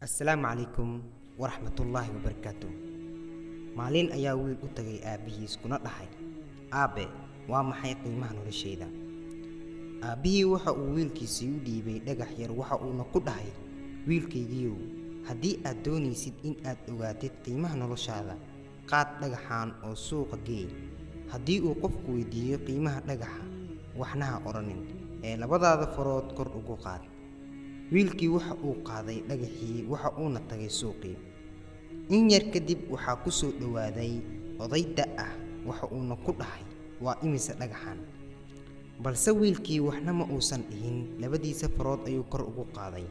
Assalaamu calaykum waraxmatullaahi wabarakaatuh. Maalin ayaa wiil u tagay aabihiis kuna dhahay, Aabe, waa maxay qiimaha noloshayda? Aabihii waxa uu wiilkiisii u dhiibay dhagax yar waxa uuna ku dhahay, Wiilkaygiiyow, haddii aad doonaysid in aad ogaatid qiimaha noloshaada, qaad dhagaxan oo suuqa geey. Haddii uu qofku weydiiyo qiimaha dhagaxa, waxna ha odhanin, ee labadaada farood kor ugu qaad. Wiilkii waxa uu qaaday dhagaxii waxa uuna tagay suuqii. In yar kadib waxaa ku soo dhowaaday oday da' ah waxa uuna ku dhahay, waa imise dhagaxan? Balse wiilkii waxna ma uusan dhihin, labadiisa farood ayuu kor ugu qaaday.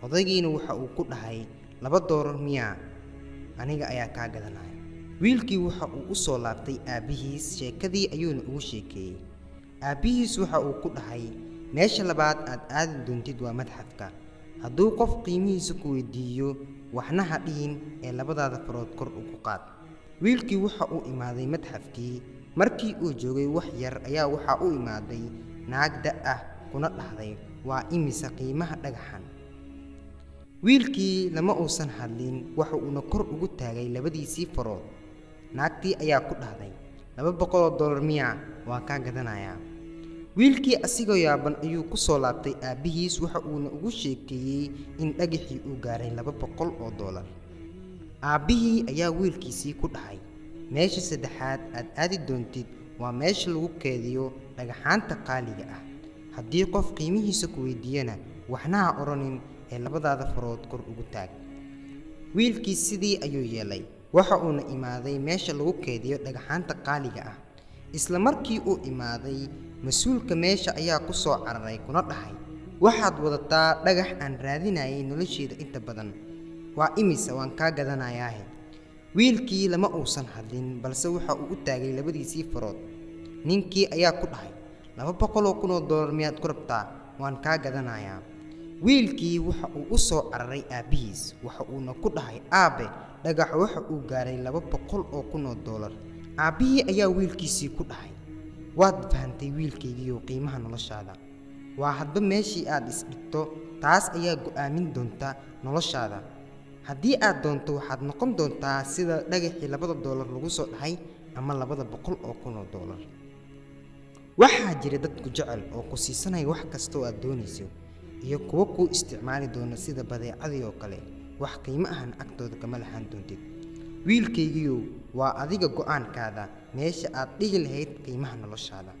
Odaygiina waxa uu ku dhahay, $2 miyaa? Aniga ayaa kaa gadanaya. Wiilkii waxa uu u soo laabtay aabihiis, sheekadii ayuuna ugu sheekeeyey. Aabihiis waxa uu ku dhahay, meesha labaad aad aadi doontid waa madxafka. Hadduu qof qiimihiisa ku weydiiyo, waxna ha dhihin, ee labadaada farood kor ugu qaad. Wiilkii waxa uu imaaday madxafkii. Markii uu joogay wax yar ayaa waxa u imaaday naag da' ah kuna dhahday, waa imise qiimaha dhagaxan? Wiilkii lama uusan hadlin, waxa uuna kor ugu taagay labadiisii farood. Naagtii ayaa ku dhahday, $200 miyaa? Waa kaa gadanayaa. Wiilkii asigoo yaaban ayuu ku soo laabtay aabihiis waxa uuna ugu sheekeeyey in dhagaxii uu gaaray $200. Aabihii ayaa wiilkiisii ku dhahay, meesha saddexaad aad aadi doontid waa meesha lagu keediyo dhagaxaanta qaaliga ah. Haddii qof qiimihiisa ku weydiiyana, waxna ha odhanin, ee labadaada farood kor ugu taag. Wiilkii sidii ayuu yeelay, waxa uuna imaaday meesha lagu keediyo dhagaxaanta qaaliga ah. Isla markii uu imaaday, mas'uulka meesha ayaa ku soo cararay kuna dhahay, waxaad wadataa dhagax aan raadinayay nolosheeda inta badan. Waa imise? Waan kaa gadanayaahe. Wiilkii lama uusan hadlin, balse waxa uu u taagay labadiisii farood. Ninkii ayaa ku dhahay, $200,000 miyaad ku rabtaa? Waan kaa gadanayaa. Wiilkii waxa uu u soo cararay aabihiis, waxa uuna ku dhahay, Aabe, dhagax waxa uu gaaray $200,000. Aabihii ayaa wiilkiisii ku dhahay, waad fahantay wiilkaygiiyo qiimaha noloshaada. Waa hadba meeshii aad isdhigto, taas ayaa go'aamin doonta noloshaada. Haddii aad doonto waxaad noqon doontaa sida dhagaxii $2 lagu soo dhahay ama $200,000. Waxaa jira dad ku jecel oo ku siisanaya wax kasta oo aad doonayso, iyo kuwa kuu isticmaali doona sida badeecadii oo kale. Wax qiimo ahna agtooda kama lahaan doontid. Wiilkaygiiyow, waa adiga go'aankaada meesha aad dhigi lahayd qiimaha noloshaada.